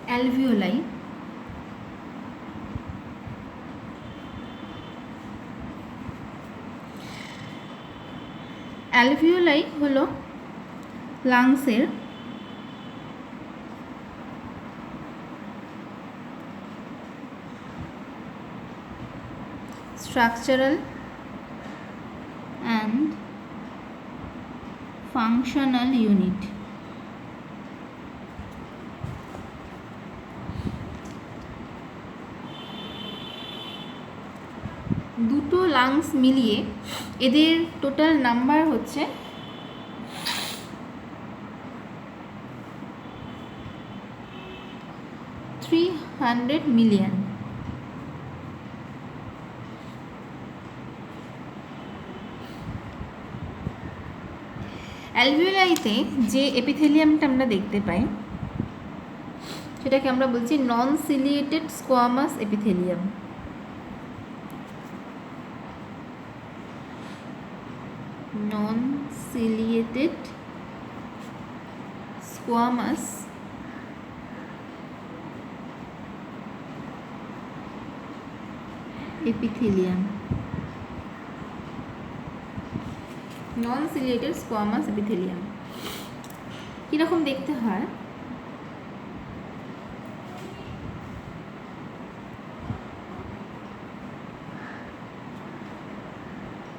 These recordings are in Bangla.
অ্যালভিওলাই অ্যালভিওলাই হলো লাংসের স্ট্রাকচারাল অ্যান্ড ফাংশনাল ইউনিট। দুটো লাংস মিলিয়ে এদের টোটাল নাম্বার হচ্ছে 300 মিলিয়ন। অ্যালভিওলাইতে যে এপিথেলিয়ামটা আমরা দেখতে পাই সেটাকে আমরা বলছি নন সিলিয়েটেড স্কোয়ামাস এপিথেলিয়াম। নন সিলিয়েটেড স্কোয়ামাস এপিথেলিয়াম। নন সিলিয়েটেড স্কোয়ামাস এপিথেলিয়াম কীরকম দেখতে হয়?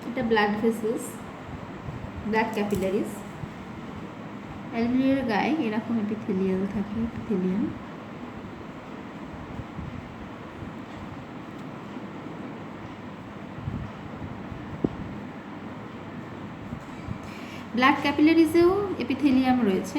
এটা blood vessels, blood capillaries. Alveolar গায়ে এরকম এপিথেলিয়াল থাকে, এপিথেলিয়াম। ব্লাড ক্যাপিলারিজেও এপিথেলিয়াম রয়েছে।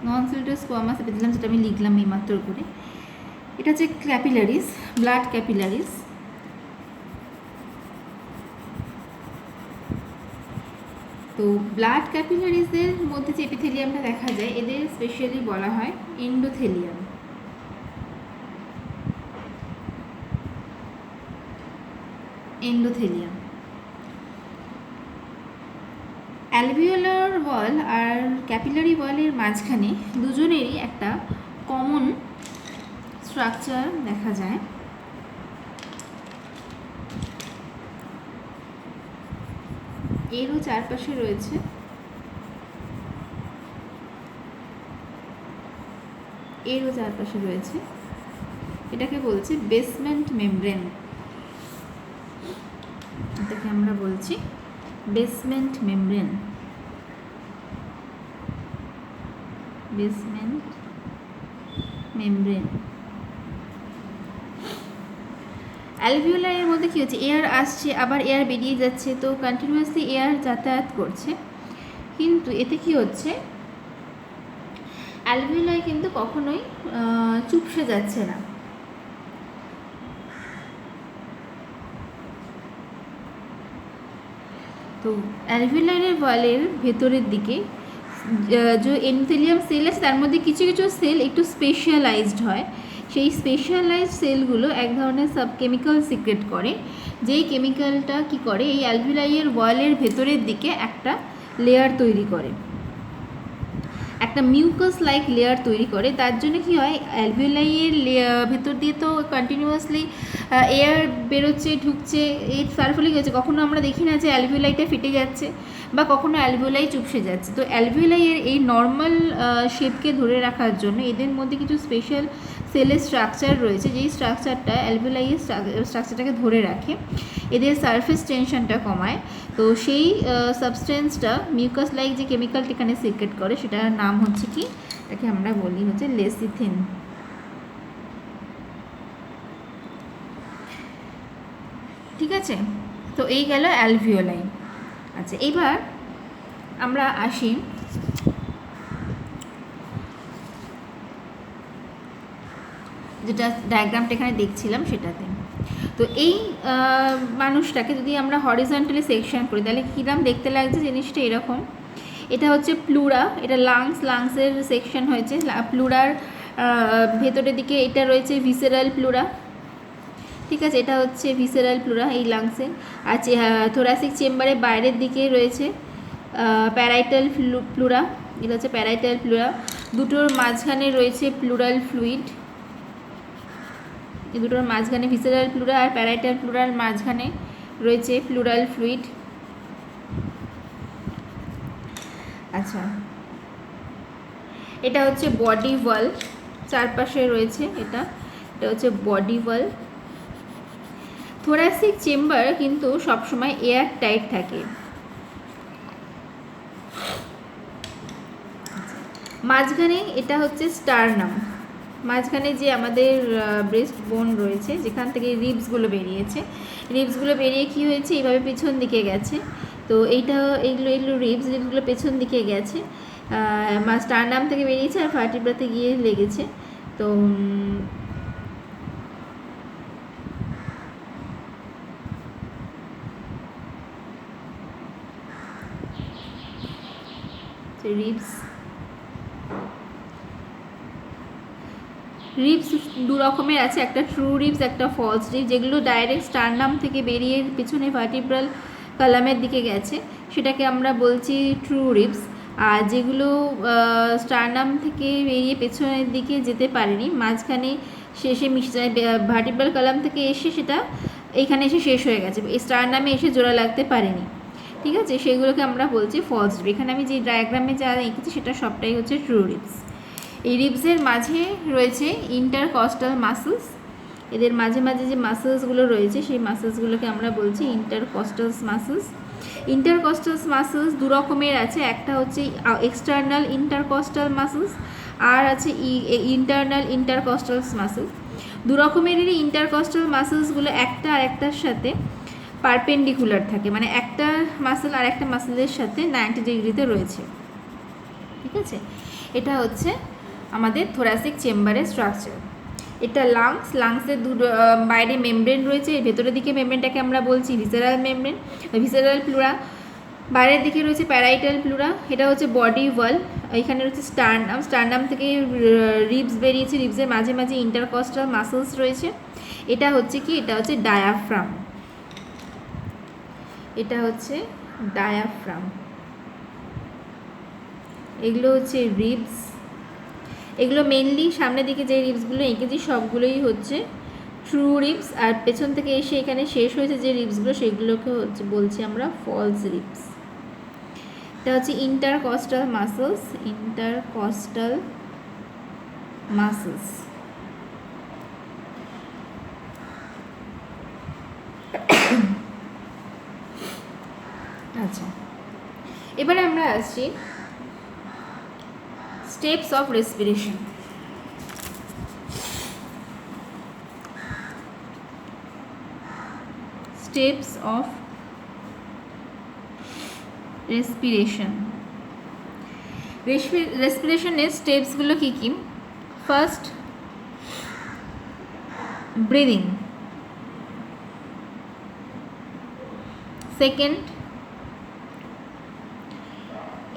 নন সিলিয়েটেড স্কোয়ামাস এপিথেলিয়াম যেটা আমি লিখলাম এইমাত্র করে, এটা হচ্ছে ক্যাপিলারিজ, ব্লাড ক্যাপিলারিজ। তো ব্লাড ক্যাপিলারিজের মধ্যে যে এপিথেলিয়ামটা দেখা যায় এদের স্পেশালি বলা হয় এন্ডোথেলিয়াম। এন্ডোথেলিয়াম। অ্যালভিওলার ওয়াল আর ক্যাপিলারি ওয়ালের মাঝখানে দুজনেরই একটা কমন স্ট্রাকচার দেখা যায়। এরও চারপাশে রয়েছে এটাকে বলছে বেসমেন্ট মেমব্রেন। এটাকে আমরা বলছি বেসমেন্ট মেমব্রেন। Basement membrane. অ্যালভিওলারের মধ্যে কী হচ্ছে, এয়ার আসছে আবার এয়ার বেরিয়ে যাচ্ছে, তো কন্টিনিউয়াসলি এয়ার যাতায়াত করছে। কিন্তু এতে কি হচ্ছে, অ্যালভিওলাই কিন্তু কখনোই চুপসে যাচ্ছে না। তো অ্যালভিওলারের ওয়ালের ভেতরের দিকে যে এন্ডোথেলিয়াম সেল আছে তার মধ্যে কিছু কিছু সেল একটু স্পেশালাইজড হয়। সেই স্পেশালাইজড সেলগুলো এক ধরনের সাব কেমিক্যাল সিক্রেট করে, যেই কেমিক্যালটা কি করে এই অ্যালভিওলাইয়ের ওয়ালের ভেতরের দিকে একটা লেয়ার তৈরি করে, একটা মিউকাস লাইক লেয়ার তৈরি করে। তার জন্য কি হয়, অ্যালভিওলাইয়ের ভেতর দিয়ে তো কন্টিনিউয়াসলি এয়ার বেরোচ্ছে ঢুকছে, তার ফলে কী হচ্ছে, কখনো আমরা দেখি না যে অ্যালভিওলাইটা ফেটে যাচ্ছে বা কখনো অ্যালভিওলাই চুপসে যাচ্ছে। তো অ্যালভিওলাইয়ের এই নর্মাল শেপকে ধরে রাখার জন্য এদের মধ্যে কিছু স্পেশাল সেলের স্ট্রাকচার রয়েছে, যেই স্ট্রাকচারটা অ্যালভিওলাইয়ের স্ট্রাকচারটাকে ধরে রাখে, এদের সারফেস টেনশনটা কমায়। তো সেই সাবস্টেন্সটা মিউকাস লাইক যে কেমিক্যালটা এখানে সিক্রেট করে সেটার নাম হচ্ছে কি, এটাকে আমরা বলি হচ্ছে লেসিথিন। ঠিক আছে, তো এই গেল অ্যালভিওলাই। আচ্ছা, এবার আমরা আসি যেটা ডায়াগ্রামটা এখানে দেখছিলাম সেটাতে। তো এই মানুষটাকে যদি আমরা হরিজন্টালি সেকশন করি তাহলে কীরকম দেখতে লাগছে জিনিসটা এরকম। এটা হচ্ছে প্লুরা, এটা লাংসের সেকশন হয়েছে। প্লুরার ভেতরের দিকে এটা রয়েছে ভিসেরাল প্লুরা, ঠিক আছে, এটা হচ্ছে ভিসেরাল প্লুরা এই লাংসের। আর থোরাসিক চেম্বারের বাইরের দিকে রয়েছে প্যারাইটাল প্লুরা, এটা হচ্ছে প্যারাইটাল প্লুরা। দুটোর মাঝখানে রয়েছে প্লুরাল ফ্লুইড, এই দুটোর মাঝখানে ভিসেরাল প্লুরা আর প্যারাইটাল প্লুরার মাঝখানে রয়েছে প্লুরাল ফ্লুইড। আচ্ছা, এটা হচ্ছে বডি ওয়াল, চারপাশে রয়েছে এটা হচ্ছে বডি ওয়াল। থোরাসিক চেম্বার কিন্তু সবসময় এয়ার টাইট থাকে। মাঝখানে এটা হচ্ছে স্টারনাম, মাঝখানে যে আমাদের ব্রেস্ট বোন রয়েছে যেখান থেকে রিবসগুলো বেরিয়েছে, রিবসগুলো বেরিয়ে কী হয়েছে এইভাবে পেছন দিকে গেছে। তো এগুলো রিবসগুলো পেছন দিকে গেছে, স্টারনাম থেকে বেরিয়েছে আর ভার্টিব্রাতে গিয়ে লেগেছে। তো রিবস দু রকমের আছে, একটা ট্রু রিবস একটা ফলস রিবস। যেগুলো ডাইরেক্ট স্টারনাম থেকে বেরিয়ে পিছনে ভার্টিব্রাল কলামের দিকে গেছে সেটাকে আমরা বলছি ট্রু রিবস। আর যেগুলো স্টারনাম থেকে বেরিয়ে পেছনের দিকে যেতে পারেনি, মাঝখানে শেষে মিশে যায়, ভার্টিব্রাল কলাম থেকে এসে সেটা এইখানে এসে শেষ হয়ে গেছে, স্টারনামে এসে জোড়া লাগতে পারেনি, ঠিক আছে, সেগুলোকে আমরা বলছি ফলস রিব। এখানে আমি যে ডায়াগ্রামে যা এঁকেছি সেটা সবটাই হচ্ছে ট্রু রিবস। এই রিবসের মাঝে রয়েছে ইন্টারকস্টাল মাসেলস, এদের মাঝে মাঝে যে মাসেলসগুলো রয়েছে সেই মাসেলসগুলোকে আমরা বলছি ইন্টারকস্টালস মাসেলস। ইন্টারকস্টালস মাসেলস দু রকমের আছে, একটা হচ্ছে এক্সটার্নাল ইন্টারকস্টাল মাসেলস আর আছে ইন্টারনাল ইন্টারকস্টালস মাসেলস। দু রকমেরই ইন্টারকস্টাল মাসেলসগুলো একটা আর একটার সাথে পারপেন্ডিকুলার থাকে, মানে একটা মাসেল আর একটা মাসেলের সাথে 90 ডিগ্রিতে রয়েছে, ঠিক আছে। এটা হচ্ছে আমাদের থোরাসিক চেম্বারের স্ট্রাকচার। এটা লাংসের বাইরে মেমব্রেন রয়েছে, এর ভেতরের দিকে মেমব্রেনটাকে আমরা বলছি ভিসেরাল মেমব্রেন, ভিসেরাল প্লুরা। বাইরের দিকে রয়েছে প্যারাইটাল প্লুরা, এটা হচ্ছে বডি ওয়াল। এখানে রয়েছে স্টারনাম থেকে রিবস বেরিয়েছে, রিবসের মাঝে মাঝে ইন্টারকস্টাল মাসেলস রয়েছে। এটা হচ্ছে কি, এটা হচ্ছে ডায়াফ্রাম, এটা হচ্ছে ডায়াফ্রাম। এগুলো হচ্ছে রিবস, এগুলো মেনলি সামনের দিকে যে রিবসগুলো এঁকেছি সবগুলোই হচ্ছে ট্রু রিবস, আর পেছন থেকে এসে এখানে শেষ হয়েছে যে রিবসগুলো সেগুলোকে হচ্ছে বলছি আমরা ফলস রিবস। এটা হচ্ছে ইন্টারকস্টাল মাসেলস, ইন্টারকস্টাল মাসেলস। আচ্ছা, এবারে আমরা আসছি steps of respiration. Steps of respiration, রেসপিরেশনের স্টেপসগুলো কী কী? First breathing, second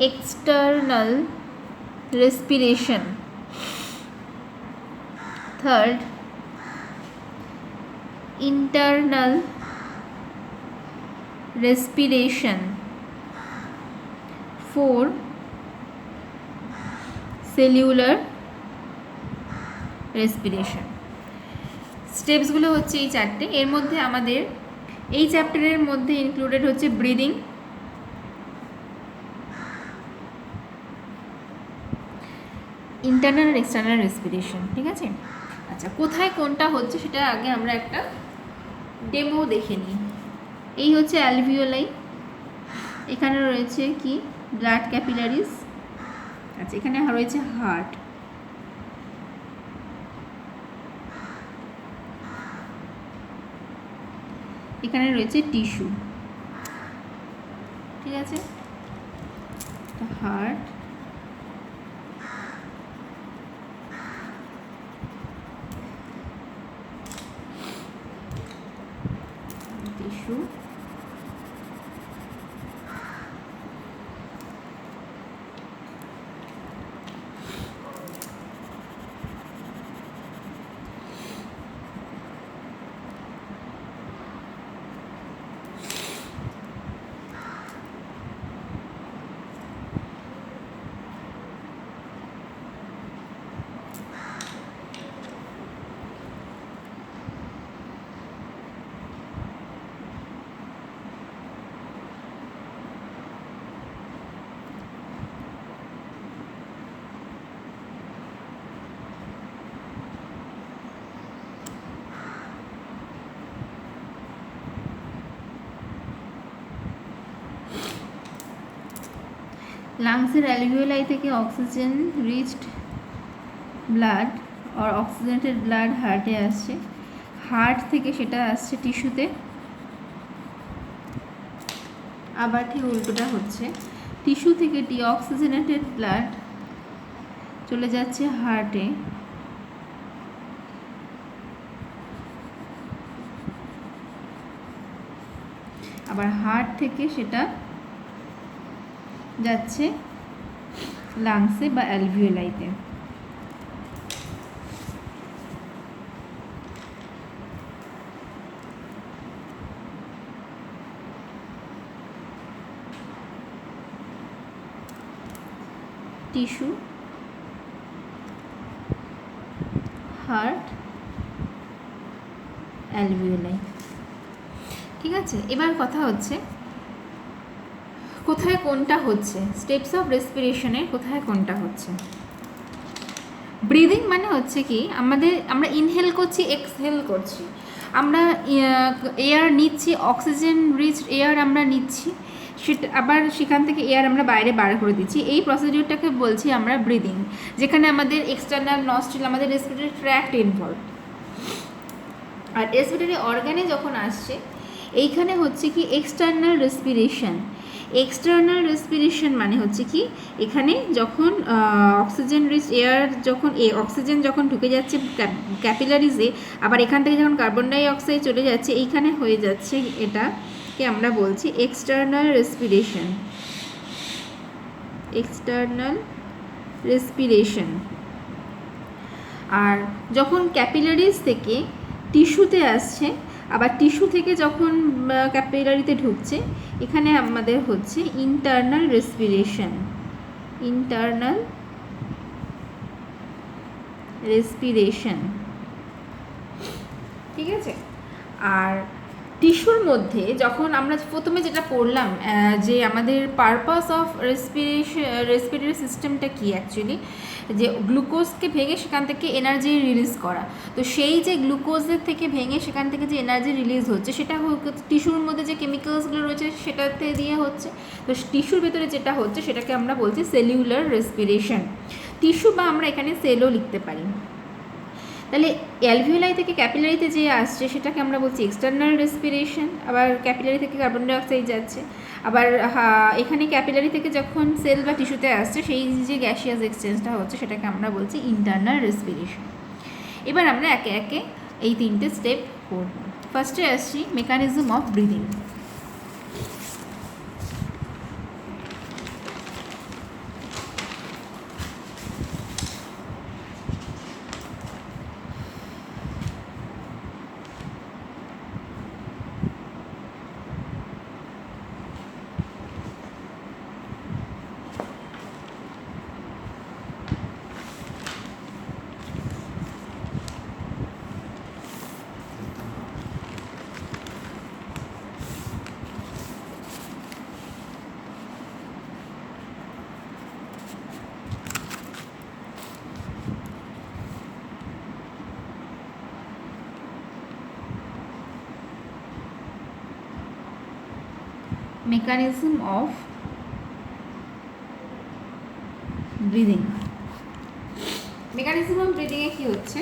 external respiration, third internal respiration, 4 cellular respiration। স্টেপসগুলো হচ্ছে এই চারটে, এর মধ্যে আমাদের এই চ্যাপ্টারের মধ্যে ইনক্লুডেড হচ্ছে ব্রিদিং, ইন্টারনাল আর এক্সটার্নাল রেসপিরেশন, ঠিক আছে। আচ্ছা, কোথায় কোনটা হচ্ছে সেটা আগে আমরা একটা ডেমো দেখে নিই। এই হচ্ছে অ্যালভিওলাই, এখানে রয়েছে কি ব্লাড ক্যাপিলারিস, আচ্ছা এখানে রয়েছে হার্ট, এখানে রয়েছে টিস্যু, ঠিক আছে, হার্ট, লাংসের অ্যালভিওলাই থেকে অক্সিজেন রিচড ব্লাড আর অক্সিজেনেটেড ব্লাড হার্টে আসছে, হার্ট থেকে সেটা আসছে টিস্যুতে, আবার ঠিক উল্টোটা হচ্ছে, টিস্যু থেকে ডিঅক্সিজেনেটেড ব্লাড চলে যাচ্ছে হার্টে, আবার হার্ট থেকে সেটা যাচ্ছে লাংসে বা অ্যালভিওলাইতে। Tissue, heart, alveoli. ঠিক আছে, এবার কথা হচ্ছে কোথায় কোনটা হচ্ছে, স্টেপস অফ রেসপিরেশনের কোথায় কোনটা হচ্ছে। ব্রিদিং মানে হচ্ছে কি আমরা ইনহেল করছি, এক্সহেল করছি, আমরা এয়ার নিচ্ছি, অক্সিজেন রিচ এয়ার আমরা নিচ্ছি, সেটা আবার সেখান থেকে এয়ার আমরা বাইরে বার করে দিচ্ছি, এই প্রসিডিউরটাকে বলছি আমরা ব্রিদিং, যেখানে আমাদের এক্সটার্নাল নস্ট্রিল, আমাদের রেসপিরেটরি ট্র্যাক্ট ইনভলভ। আর রেসপিরেটরি অর্গানে যখন আসছে এইখানে হচ্ছে কি এক্সটার্নাল রেসপিরেশন। এক্সটার্নাল রেসপিরেশন মানে হচ্ছে কি এখানে যখন অক্সিজেন রিচ এয়ার, যখন অক্সিজেন যখন ঢুকে যাচ্ছে ক্যাপিলারিজে, আবার এখান থেকে যখন কার্বন ডাই অক্সাইড চলে যাচ্ছে, এইখানে হয়ে যাচ্ছে, এটাকে আমরা বলছি এক্সটার্নাল রেসপিরেশন। External respiration. আর যখন ক্যাপিলারিজ থেকে টিস্যুতে আসছে, আবার টিস্যু থেকে যখন ক্যাপিলারিতে ঢুকছে, এখানে আমাদের হচ্ছে ইন্টারনাল রেসপিরেশন। Internal respiration. ঠিক আছে। আর টিস্যুর মধ্যে যখন আমরা প্রথমে যেটা পড়লাম যে আমাদের পারপাস অফ রেসপিরেটরি সিস্টেমটা কি অ্যাকচুয়ালি, যে গ্লুকোজকে ভেঙে সেখান থেকে এনার্জি রিলিজ করা। তো সেই যে গ্লুকোজের থেকে ভেঙে সেখান থেকে যে এনার্জি রিলিজ হচ্ছে, সেটা টিস্যুর মধ্যে যে কেমিক্যালসগুলো রয়েছে সেটাতে দিয়ে হচ্ছে। তো টিস্যুর ভেতরে যেটা হচ্ছে সেটাকে আমরা বলছি সেলুলার রেসপিরেশন। টিস্যু বা আমরা এখানে সেলও লিখতে পারি। তাহলে অ্যালভিওলাই থেকে ক্যাপিলারিতে যে আসছে সেটাকে আমরা বলছি এক্সটার্নাল রেসপিরেশন। আবার ক্যাপিলারি থেকে কার্বন ডাইঅক্সাইড যাচ্ছে, আবার এখানে ক্যাপিলারি থেকে যখন সেল বা টিস্যুতে আসছে সেই যে গ্যাসিয়াস এক্সচেঞ্জটা হচ্ছে সেটাকে আমরা বলছি ইন্টারনাল রেসপিরেশন। এবার আমরা একে একে এই তিনটে স্টেপ করব। ফার্স্টে আসছি mechanism of breathing. Mechanism of breathing. Mechanism of ব্রিদিংয়ে কী হচ্ছে,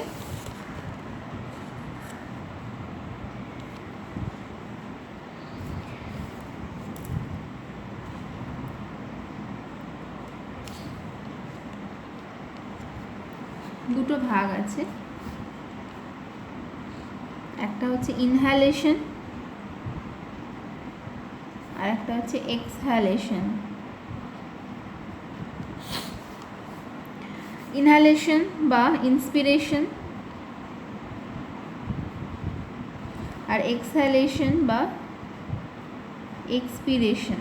দুটো ভাগ আছে, একটা হচ্ছে ইনহ্যালেশন আর একটা হচ্ছে এক্সহ্যালেশন। ইনহ্যালেশন বা ইন্সপিরেশন আর এক্সহ্যালেশন বা এক্সপিরেশন।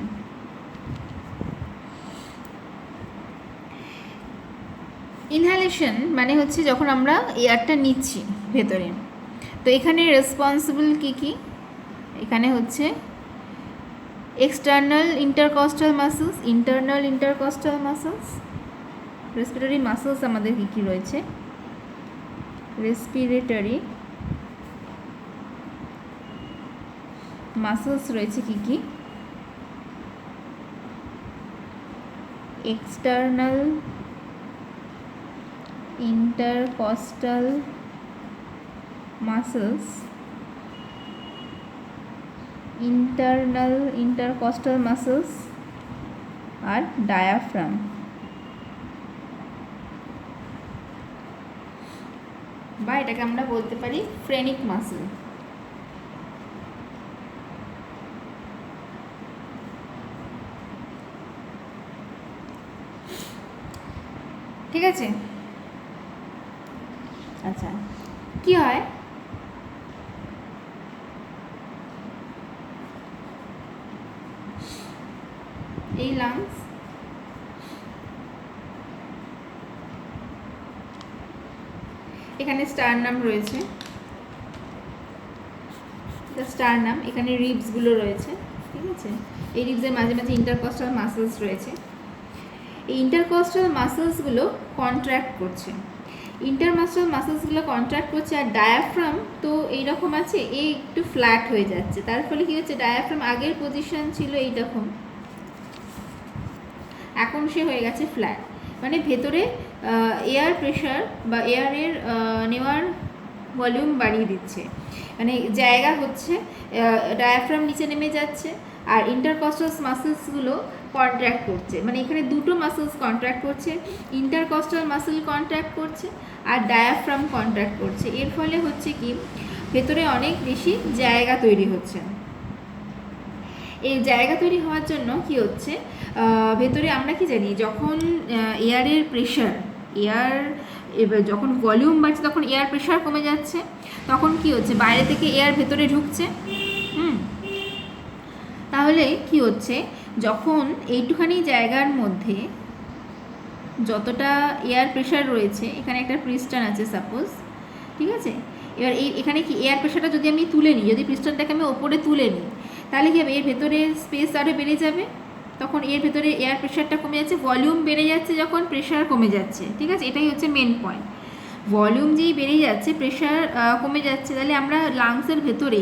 ইনহ্যালেশন মানে হচ্ছে যখন আমরা এয়ারটা নিচ্ছি ভেতরে, তো এখানে রেসপন্সিবল কী কী, এখানে হচ্ছে external intercostal muscles, internal intercostal muscles. Respiratory muscles আমাদের কী কী রয়েছে, রেসপিরেটরি মাসেলস রয়েছে কী কী, external intercostal muscles, internal intercostal muscles আর diaphragm। বা এটাকে আমরা বলতে পারি ফ্রেনিক মাসল। ঠিক আছে। আচ্ছা, কি হয় এই লাংস এখানে স্টারনাম রয়েছে, স্টারনাম, এখানে রিবসগুলো রয়েছে। ঠিক আছে, এই রিবসের মাঝে মাঝে ইন্টারকস্টাল মাসলস রয়েছে। এই ইন্টারকস্টাল মাসলসগুলো কন্ট্র্যাক্ট করছে, ইন্টারমাস্টাল মাসলসগুলো কন্ট্র্যাক্ট করছে। আর ডায়াফ্রাম তো এইরকম আছে, এ একটু ফ্ল্যাট হয়ে যাচ্ছে, তার ফলে কী হচ্ছে, ডায়াফ্রাম আগের পজিশন ছিল এইরকম, এখন সে হয়ে গেছে ফ্ল্যাট। মানে ভেতরে এয়ার প্রেশার বা এয়ারের নেওয়ার ভলিউম বাড়িয়ে দিচ্ছে, মানে জায়গা হচ্ছে, ডায়াফ্রাম নিচে নেমে যাচ্ছে আর ইন্টারকস্টাল মাসলসগুলো কন্ট্র্যাক্ট করছে। মানে এখানে দুটো মাসলস কন্ট্র্যাক্ট করছে, ইন্টারকস্টাল মাসল কন্ট্র্যাক্ট করছে আর ডায়াফ্রাম কন্ট্র্যাক্ট করছে। এর ফলে হচ্ছে কি, ভেতরে অনেক বেশি জায়গা তৈরি হচ্ছে। এই জায়গা তৈরি হওয়ার জন্য কি হচ্ছে, ভেতরে আমরা কি জানি, যখন এয়ারের প্রেশার, এয়ার এবার যখন ভলিউম বাড়ছে তখন এয়ার প্রেশার কমে যাচ্ছে, তখন কি হচ্ছে, বাইরে থেকে এয়ার ভেতরে ঢুকছে। তাহলে কি হচ্ছে, যখন এইটুখানি জায়গার মধ্যে যতটা এয়ার প্রেশার রয়েছে, এখানে একটা পিস্টন আছে সাপোজ, ঠিক আছে, এবার এখানে কি এয়ার প্রেশারটা যদি আমি তুলে নিই, যদি পিস্টনটাকে আমি ওপরে তুলে নিই, তাহলে কি হবে, এর ভেতরে স্পেস আরও বেড়ে যাবে, তখন এর ভেতরে এয়ার প্রেশারটা কমে যাচ্ছে, ভলিউম বেড়ে যাচ্ছে যখন প্রেশার কমে যাচ্ছে। ঠিক আছে, এটাই হচ্ছে মেন পয়েন্ট। ভলিউম যেই বেড়ে যাচ্ছে, প্রেশার কমে যাচ্ছে, তাহলে আমরা লাংসের ভেতরে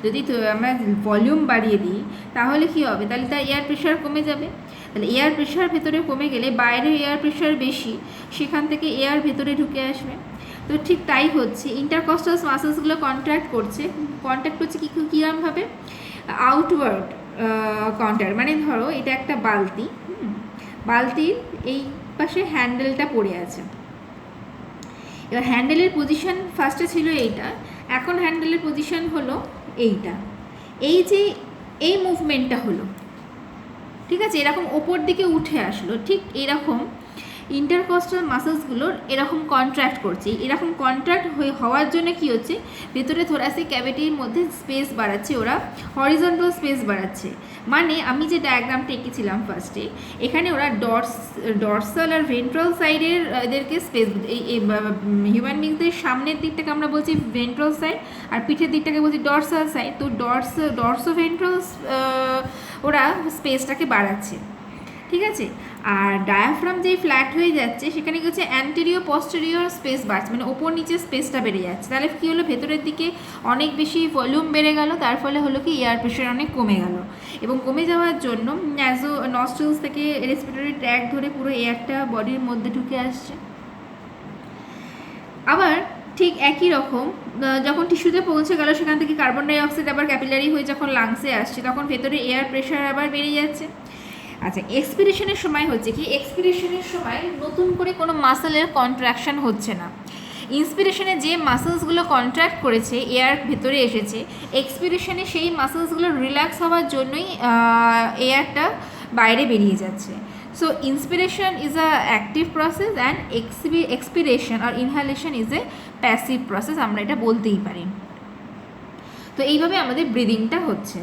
যদি আমরা ভলিউম বাড়িয়ে দিই তাহলে কি হবে, তাহলে তার এয়ার প্রেশার কমে যাবে। তাহলে এয়ার প্রেশার ভেতরে কমে গেলে বাইরে এয়ার প্রেশার বেশি, সেখান থেকে এয়ার ভেতরে ঢুকে আসবে। তো ঠিক তাই হচ্ছে, ইন্টারকস্টাল মাসলসগুলো কন্ট্র্যাক্ট করছে কীরকমভাবে, আউটওয়ার্ড কন্ট্র্যাক্ট। মানে ধরো এটা একটা বালতি, বালতির এই পাশে হ্যান্ডেলটা পড়ে আছে, এবার হ্যান্ডেলের পজিশন ফার্স্টে ছিল এইটা, এখন হ্যান্ডেলের পজিশন হলো এইটা। এই যে এই মুভমেন্টটা হলো, ঠিক আছে, এরকম ওপর দিকে উঠে আসলো, ঠিক এরকম ইন্টারকস্টাল মাসলসগুলোর এরকম কন্ট্র্যাক্ট করছে। এরকম কন্ট্র্যাক্ট হওয়ার জন্য কি হচ্ছে, ভেতরে থোরাসিক ক্যাভিটির মধ্যে স্পেস বাড়াচ্ছে, ওরা হরিজন্টাল স্পেস বাড়াচ্ছে। মানে আমি যে ডায়াগ্রামটা এঁকেছিলাম ফার্স্টে, এখানে ওরা ডরসাল আর ভেন্ট্রাল সাইডের এদেরকে স্পেস, এই হিউম্যান বিংসদের সামনের দিকটাকে আমরা বলছি ভেন্ট্রাল সাইড আর পিঠের দিকটাকে বলছি ডরসাল সাইড। তো ডরসোভেন্ট্রাল ওরা স্পেসটাকে বাড়াচ্ছে, ঠিক আছে। আর ডায়াফ্রাম যেই ফ্ল্যাট হয়ে যাচ্ছে, সেখানে কি হচ্ছে, অ্যান্টেরিয়র পস্টেরিয়র স্পেস বাড়ছে, মানে ওপর নিচে স্পেসটা বেড়ে যাচ্ছে। তাহলে কী হলো, ভেতরের দিকে অনেক বেশি ভলিউম বেড়ে গেল, তার ফলে হলো কি, এয়ার প্রেশার অনেক কমে গেল। এবং কমে যাওয়ার জন্য নস্ট্রিলস থেকে রেসপিরেটরি ট্র্যাক ধরে পুরো এয়ারটা বডির মধ্যে ঢুকে আসছে। আবার ঠিক একই রকম যখন টিস্যুতে পৌঁছে গেল, সেখান থেকে কার্বন ডাই অক্সাইড আবার ক্যাপিলারি হয়ে যখন লাংসে আসছে, তখন ভেতরে এয়ার প্রেশার আবার বেড়ে যাচ্ছে। আচ্ছা, এক্সপিরেশনের সময় হচ্ছে কি, এক্সপিরেশনের সময় নতুন করে কোনো মাসেলের কন্ট্রাকশন হচ্ছে না। ইন্সপিরেশনে যে মাসেলসগুলো কন্ট্রাক্ট করেছে, এয়ার ভেতরে এসেছে, এক্সপিরেশনে সেই মাসেলসগুলো রিল্যাক্স হওয়ার জন্যই এয়ারটা বাইরে বেরিয়ে যাচ্ছে। So inspiration is a active process and expiration আর inhalation is a passive process, আমরা এটা বলতেই পারি। তো এইভাবে আমাদের ব্রিদিংটা হচ্ছে।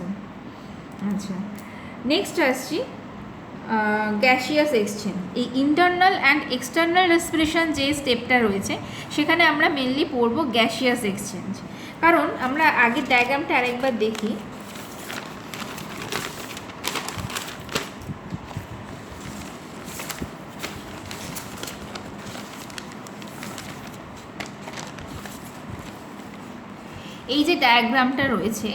আচ্ছা, নেক্সট আসছি গ্যাসিয়াস এক্সচেঞ্জ। এই ইন্টারনাল অ্যান্ড এক্সটার্নাল রেসপিরেশন যে স্টেপটা রয়েছে, সেখানে আমরা মেনলি পড়ব গ্যাসিয়াস এক্সচেঞ্জ। কারণ আমরা আগের ডায়াগ্রামটা আরেকবার দেখি। এই যে ডায়াগ্রামটা রয়েছে,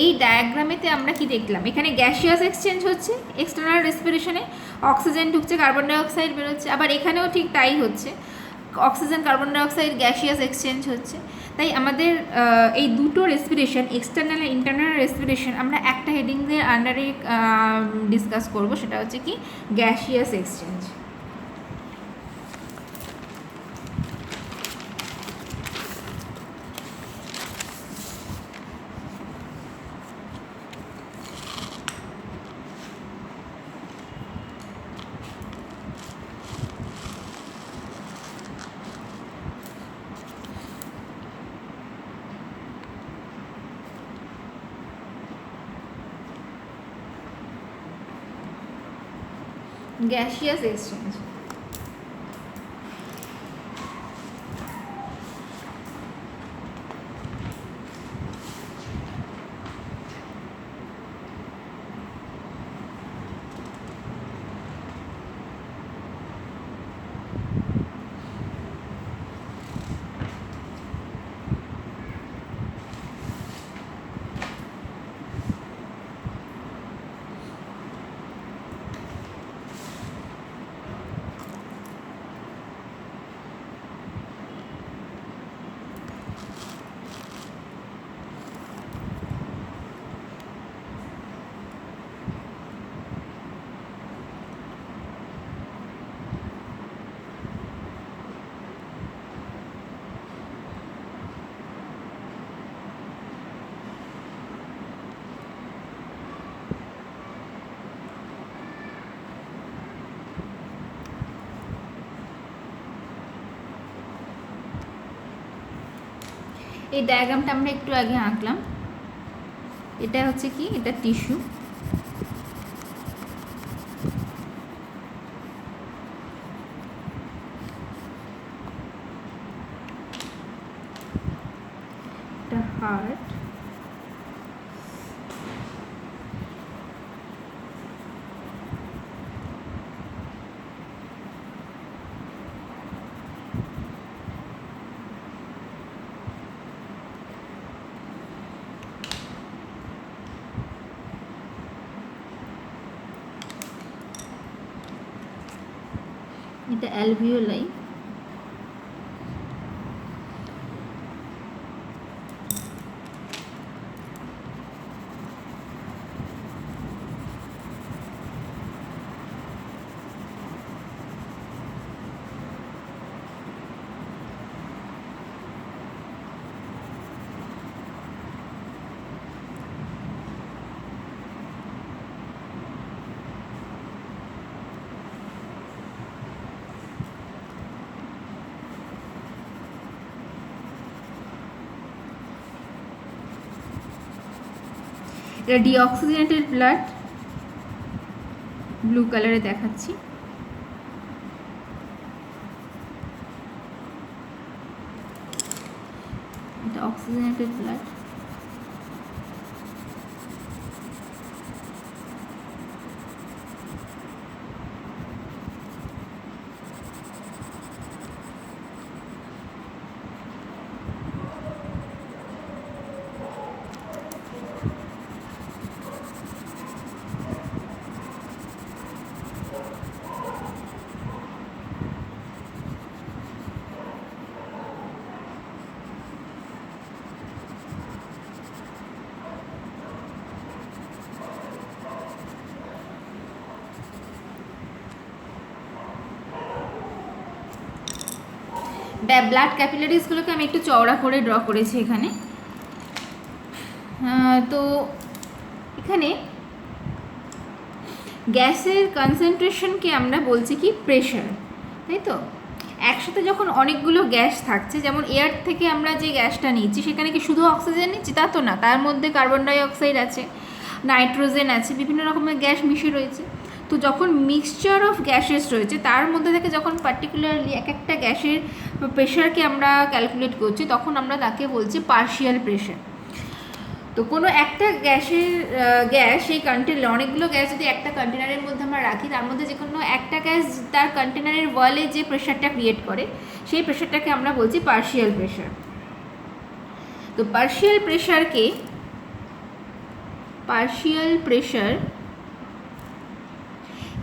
এই ডায়াগ্রামেতে আমরা কি দেখলাম, এখানে গ্যাসিয়াস এক্সচেঞ্জ হচ্ছে এক্সটার্নাল রেসপিরেশনে, অক্সিজেন ঢুকছে, কার্বন ডাইঅক্সাইড বেরোচ্ছে, আবার এখানেও ঠিক তাই হচ্ছে, oxygen carbon dioxide gaseous exchange হচ্ছে। তাই আমাদের এই দুটো রেসপিরেশন, এক্সটার্নাল আর ইন্টারনাল রেসপিরেশন, আমরা একটা হেডিংয়ের আন্ডারে ডিসকাস করব, সেটা হচ্ছে কি গ্যাসিয়াস এক্সচেঞ্জ। গ্যাসিয়াস এক্সচেঞ্জ, এই ডায়াগ্রামটা আমরা একটু আগে আঁকলাম, এটা হচ্ছে কি, এটা টিস্যু, এটা হার্ট, এটা অ্যালভিওলাই, এটা ডিঅক্সিজেনেটেড ব্লাড, ব্লু কালারে দেখাচ্ছি, এটা অক্সিজেনেটেড ব্লাড, ব্লাড ক্যাপিলারিজগুলোকে আমি একটু চওড়া করে ড্র করেছি এখানে। তো এখানে গ্যাসের কনসেন্ট্রেশনকে আমরা বলছি কি প্রেশার, তাই তো। একসাথে যখন অনেকগুলো গ্যাস থাকছে, যেমন এয়ার থেকে আমরা যে গ্যাসটা নিচ্ছি সেখানে কি শুধু অক্সিজেন নিচ্ছি তা তো না, তার মধ্যে কার্বন ডাইঅক্সাইড আছে, নাইট্রোজেন আছে, বিভিন্ন রকমের গ্যাস মিশে রয়েছে। তো যখন মিক্সচার অফ গ্যাসেস রয়েছে তার মধ্যে থেকে যখন পার্টিকুলারলি এক একটা গ্যাসের প্রেশারকে আমরা ক্যালকুলেট করছি, তখন আমরা তাকে বলছি পার্শিয়াল প্রেশার। তো কোনো একটা গ্যাস সেই কন্টেনার, অনেকগুলো গ্যাস যদি একটা কন্টেনারের মধ্যে আমরা রাখি, তার মধ্যে যে কোনো একটা গ্যাস তার কন্টেনারের ওয়ালে যে প্রেশারটা ক্রিয়েট করে, সেই প্রেশারটাকে আমরা বলছি পার্শিয়াল প্রেশার। তো পার্শিয়াল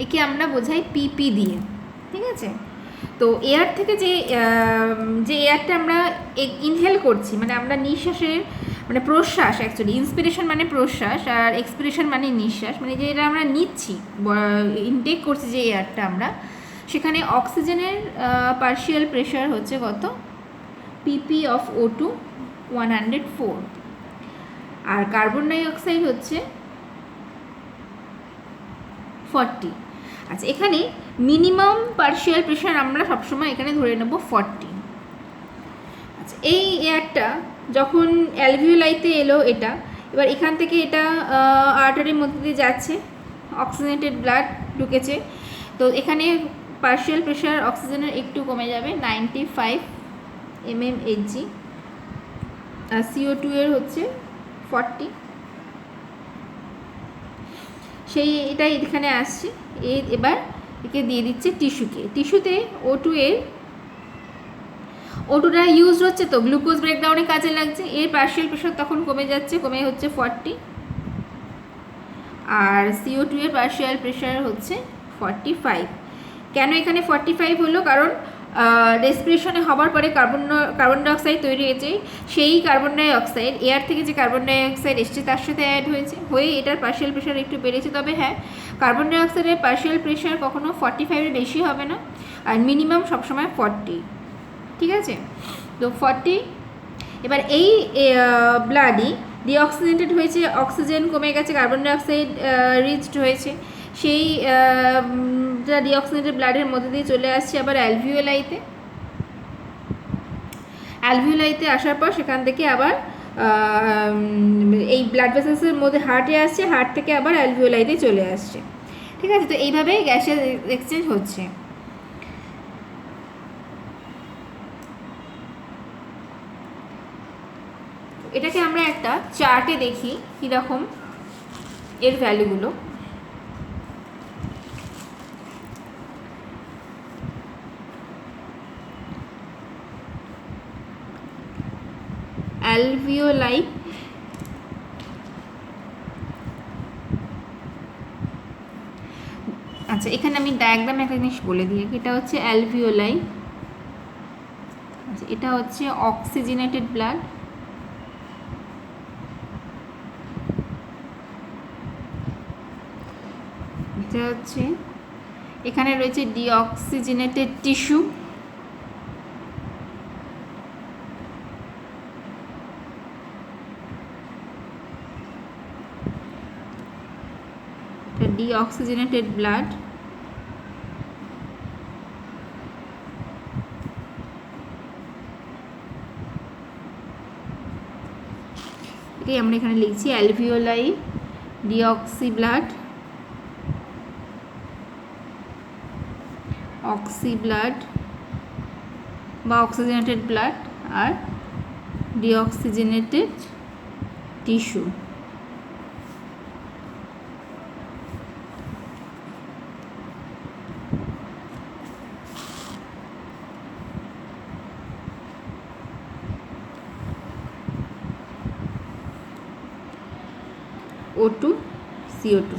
একে আমরা বোঝাই পিপি দিয়ে, ঠিক আছে। তো এয়ার থেকে যে এয়ারটা আমরা ইনহেল করছি, মানে আমরা নিঃশ্বাসের মানে প্রশ্বাস, অ্যাকচুয়ালি ইন্সপিরেশন মানে প্রশ্বাস আর এক্সপিরেশন মানে নিঃশ্বাস, মানে যে এটা আমরা নিচ্ছি, ইনটেক করছি যে এয়ারটা আমরা, সেখানে অক্সিজেনের পার্শিয়াল প্রেশার হচ্ছে কত, পিপি অফ O2 104, আর কার্বন ডাইঅক্সাইড হচ্ছে 40। আচ্ছা, এখানে মিনিমাম পার্শিয়াল প্রেশার আমরা সবসময় এখানে ধরে নেব 40। আচ্ছা, এই এয়ারটা যখন অ্যালভিওলাইতে এলো এটা, এবার এখান থেকে এটা আর্টারির মধ্যে দিয়ে যাচ্ছে, অক্সিজেনেটেড ব্লাড ঢুকেছে, তো এখানে পার্শিয়াল প্রেশার অক্সিজেনের একটু কমে যাবে 95 mmHg, আর CO2 এর হচ্ছে 40। সেই এটাই এখানে আসছে, এবার একে দিয়ে দিচ্ছে টিস্যুকে। টিস্যুতে O2টা ইউজ হচ্ছে, তো গ্লুকোজ ব্রেকডাউনে কাজে লাগছে, এর পার্শিয়াল প্রেশার তখন কমে যাচ্ছে, কমে হচ্ছে 40, আর CO2 এর পার্শিয়াল প্রেশার হচ্ছে 45। কেন এখানে 45 হলো, কারণ রেসপিরেশনে হওয়ার পরে কার্বন ডাইঅক্সাইড তৈরি হয়েছে, সেই কার্বন ডাইঅক্সাইড এয়ার থেকে যে কার্বন ডাইঅক্সাইড এসছে তার সাথে অ্যাড হয়েছে, হয়ে এটার পার্শিয়াল প্রেশার একটু বেড়েছে। তবে হ্যাঁ, কার্বন ডাইঅক্সাইডের পার্শিয়াল প্রেশার কখনো 45-এর বেশি হবে না, আর মিনিমাম সবসময় 40, ঠিক আছে। তো 40, এবার এই ব্লাডই ডিঅক্সিজেনেটেড হয়েছে, অক্সিজেন কমে গেছে, কার্বন ডাইঅক্সাইড রিচড হয়েছে, সেই যা ডিঅক্সিজেনেটেড ব্লাডের মধ্যে দিয়ে চলে আসছে আবার অ্যালভিওলাইতে আসার পর সেখান থেকে আবার এই ব্লাড ভেসেলসের মধ্যে হার্টে আসছে, হার্ট থেকে আবার অ্যালভিওলাইতে চলে আসছে, ঠিক আছে। তো এইভাবেই গ্যাসের এক্সচেঞ্জ হচ্ছে। এটাকে আমরা একটা চার্টে দেখি কীরকম এর ভ্যালুগুলো। অ্যালভিওলাই, আচ্ছা এখানে আমি ডায়াগ্রামে একটা জিনিস বলে দিই, এটা হচ্ছে অ্যালভিওলাই, আচ্ছা এটা হচ্ছে অক্সিজেনেটেড ব্লাড, এটা হচ্ছে এখানে রয়েছে ডিঅক্সিজেনেটেড টিস্যু, deoxygenated blood, এটাই আমরা এখানে লিখছি alveoli, deoxy blood, oxy blood বা অক্সিজেনেটেড ব্লাড, আর ডিঅক্সিজেনেটেড টিস্যু। O2 CO2,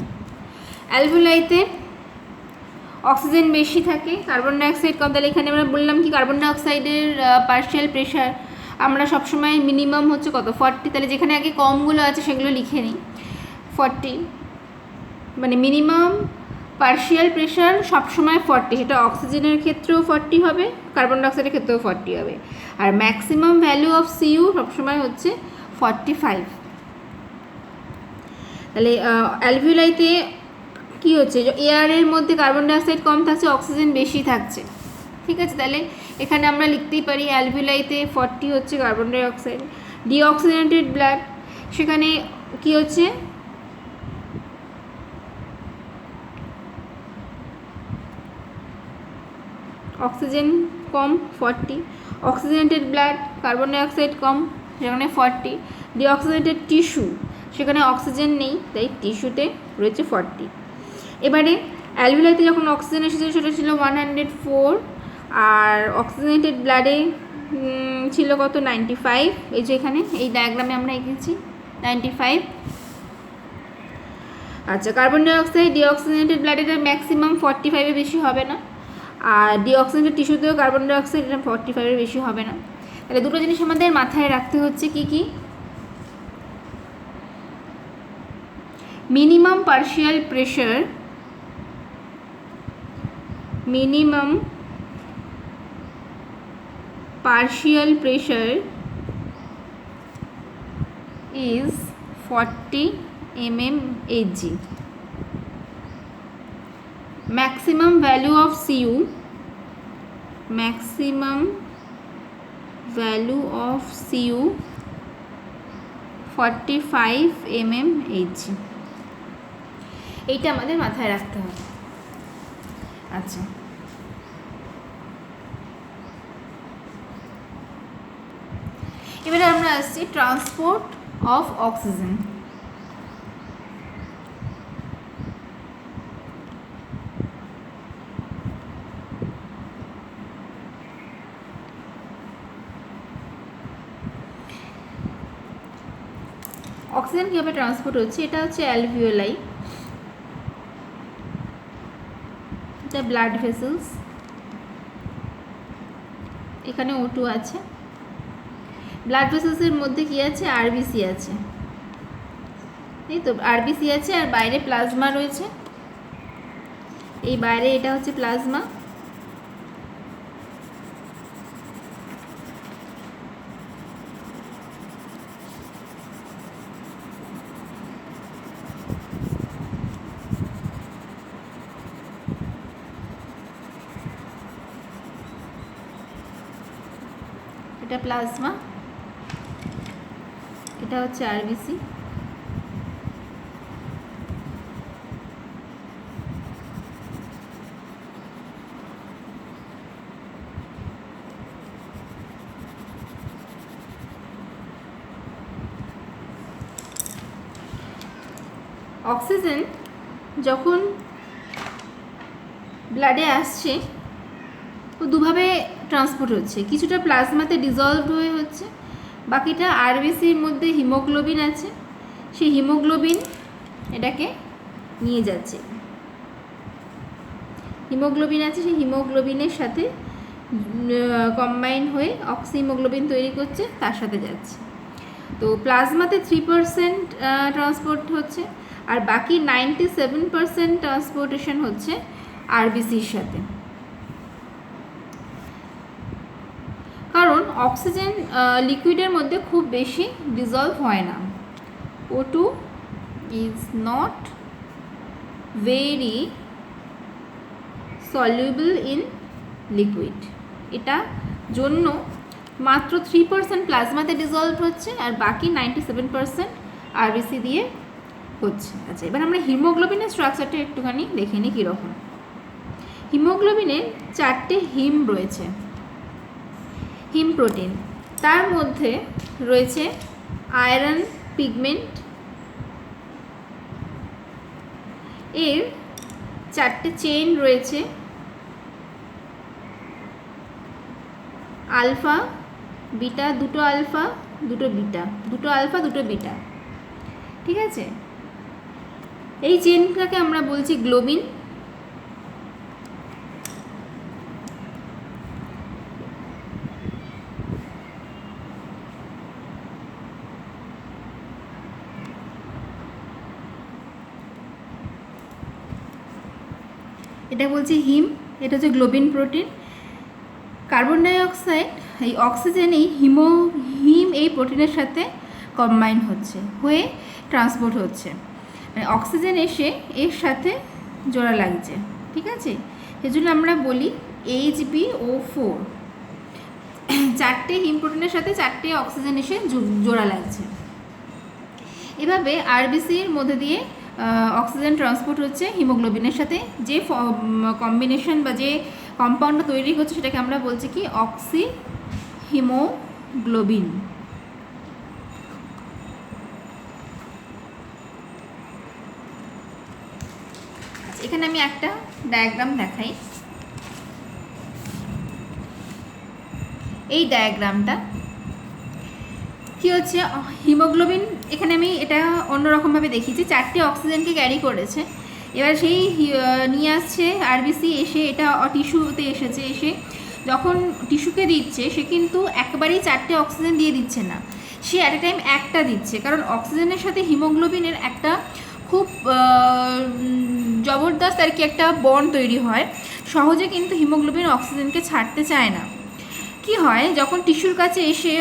অ্যালভিওলাইতে অক্সিজেন বেশি থাকে, কার্বন ডাইঅক্সাইড কম, তাহলে এখানে আমরা বললাম কি কার্বন ডাইঅক্সাইডের পার্শিয়াল প্রেশার আমরা সবসময় মিনিমাম হচ্ছে কত 40, তাহলে যেখানে আগে কমগুলো আছে সেগুলো লিখে নিই। 40 মানে মিনিমাম পার্শিয়াল প্রেশার সবসময় 40, সেটা অক্সিজেনের ক্ষেত্রেও 40 হবে, কার্বন ডাইঅক্সাইডের ক্ষেত্রেও 40 হবে, আর ম্যাক্সিমাম ভ্যালু অফ CU সবসময় হচ্ছে 45। তাহলে অ্যালভিওলাইতে কী হচ্ছে, এয়ারের মধ্যে কার্বন ডাইঅক্সাইড কম থাকছে, অক্সিজেন বেশি থাকছে, ঠিক আছে। তাহলে এখানে আমরা লিখতেই পারি অ্যালভিওলাইতে 40 হচ্ছে কার্বন ডাইঅক্সাইড। ডিঅক্সিজেনেটেড ব্লাড, সেখানে কী হচ্ছে, অক্সিজেন কম 40, অক্সিজেনেটেড ব্লাড কার্বন ডাইঅক্সাইড কম সেখানে 40, ডিঅক্সিজেনেটেড টিস্যু সেখানে অক্সিজেন নেই তাই টিস্যুতে রয়েছে 40। এবারে অ্যালভিওলাইতে যখন অক্সিজেন এসেছিল সেটা ছিল 104, আর অক্সিজেনেটেড ব্লাডে ছিল কত 95, এই যে এখানে এই ডায়াগ্রামে আমরা এঁকেছি 95। আচ্ছা, কার্বন ডাইঅক্সাইড ডিঅক্সিজেনেটেড ব্লাডে এটা ম্যাক্সিমাম 45-এর বেশি হবে না, আর ডিঅক্সিজেনেটেড টিস্যুতেও কার্বন ডাইঅক্সাইড এটা 45-এর বেশি হবে না। তাহলে দুটো জিনিস আমাদের মাথায় রাখতে হচ্ছে, কি কি? Minimum partial pressure, minimum partial pressure is 40 mmHg. Maximum value of Cu, maximum value of Cu 45 mmHg. এইটা আমাদের মাথায় রাখতে হবে। আচ্ছা, এবারে আমরা আসছি ট্রান্সপোর্ট অফ অক্সিজেন। অক্সিজেন কীভাবে ট্রান্সপোর্ট হচ্ছে? এটা হচ্ছে অ্যালভিওলাই, এটা ব্লাড ভেসেলস, এখানে O2 আছে। ব্লাড ভেসেলসের মধ্যে কি আছে? আরবিসি আছে, এই তো আরবিসি আছে, আর বাইরে প্লাজমা রয়েছে। এই বাইরে এটা হচ্ছে প্লাজমা, এটা প্লাজমা, এটা হচ্ছে আরবিসি। অক্সিজেন যখন ব্লাডে আসছে তো দুভাবে ট্রান্সপোর্ট হচ্ছে, কিছুটা প্লাজমাতে ডিজলভ হয়ে হচ্ছে, বাকিটা আরবিসির মধ্যে হিমোগ্লোবিন আছে, সেই হিমোগ্লোবিন এটাকে নিয়ে যাচ্ছে। হিমোগ্লোবিন আছে, সেই হিমোগ্লোবিনের সাথে কম্বাইন হয়ে অক্সিহিমোগ্লোবিন তৈরি করছে, তার সাথে যাচ্ছে। তো প্লাজমাতে 3% ট্রান্সপোর্ট হচ্ছে, আর বাকি 97% ট্রান্সপোর্টেশন হচ্ছে আরবিসির সাথে। কারণ অক্সিজেন লিকুইডের মধ্যে খুব বেশি ডিজলভ হয় না, O2 is not very soluble in liquid, এটা জন্য মাত্র 3% প্লাজমাতে ডিজলভ হচ্ছে, আর বাকি 97% আরবিসি দিয়ে হচ্ছে। আচ্ছা, এবার আমরা হিমোগ্লোবিনের স্ট্রাকচারটা একটুখানি দেখে নিই কীরকম। হিমোগ্লোবিনের 4টে হিম রয়েছে, হিম প্রোটিন, তার মধ্যে রয়েছে আয়রন পিগমেন্ট, এর 4টে চেইন রয়েছে, আলফা বিটা, দুটো আলফা দুটো বিটা, দুটো আলফা দুটো বিটা, ঠিক আছে? এই চেইনটাকে আমরা বলছি গ্লোবিন। এটা বলছি হিম, এটা হচ্ছে গ্লোবিন প্রোটিন। কার্বন ডাইঅক্সাইড এই অক্সিজেন এই হিম এই প্রোটিনের সাথে কম্বাইন হচ্ছে, হয়ে ট্রান্সপোর্ট হচ্ছে, মানে অক্সিজেন এসে এর সাথে জোড়া লাগছে, ঠিক আছে? সেজন্য আমরা বলি HbO4, 4টে হিম প্রোটিনের সাথে 4টে অক্সিজেন এসে জোড়া লাগছে। এভাবে আরবিসির মধ্যে দিয়ে অক্সিজেন ট্রান্সপোর্ট হচ্ছে হিমোগ্লোবিনের সাথে। যে কম্বিনেশন বা যে কম্পাউন্ডটা তৈরি হচ্ছে সেটাকে আমরা বলছি কি? Oxy haemoglobin. এখানে আমি একটা ডায়াগ্রাম দেখাই। এই ডায়াগ্রামটা কি হচ্ছে, হিমোগ্লোবিন এখানে আমি এটা অন্যরকমভাবে দেখিয়েছি, 4টে অক্সিজেনকে ক্যারি করেছে। এবার সেই নিয়ে আসছে আরবিসি, এসে এটা টিস্যুতে এসেছে, এসে যখন টিস্যুকে দিচ্ছে সে কিন্তু একবারেই 4টে অক্সিজেন দিয়ে দিচ্ছে না, সে অ্যাট এ টাইম একটা দিচ্ছে। কারণ অক্সিজেনের সাথে হিমোগ্লোবিনের একটা খুব জবরদস্ত আর কি একটা বন্ড তৈরি হয়, সহজে কিন্তু হিমোগ্লোবিন অক্সিজেনকে ছাড়তে চায় না। কি হয়, যখন টিস্যুর কাছে এসে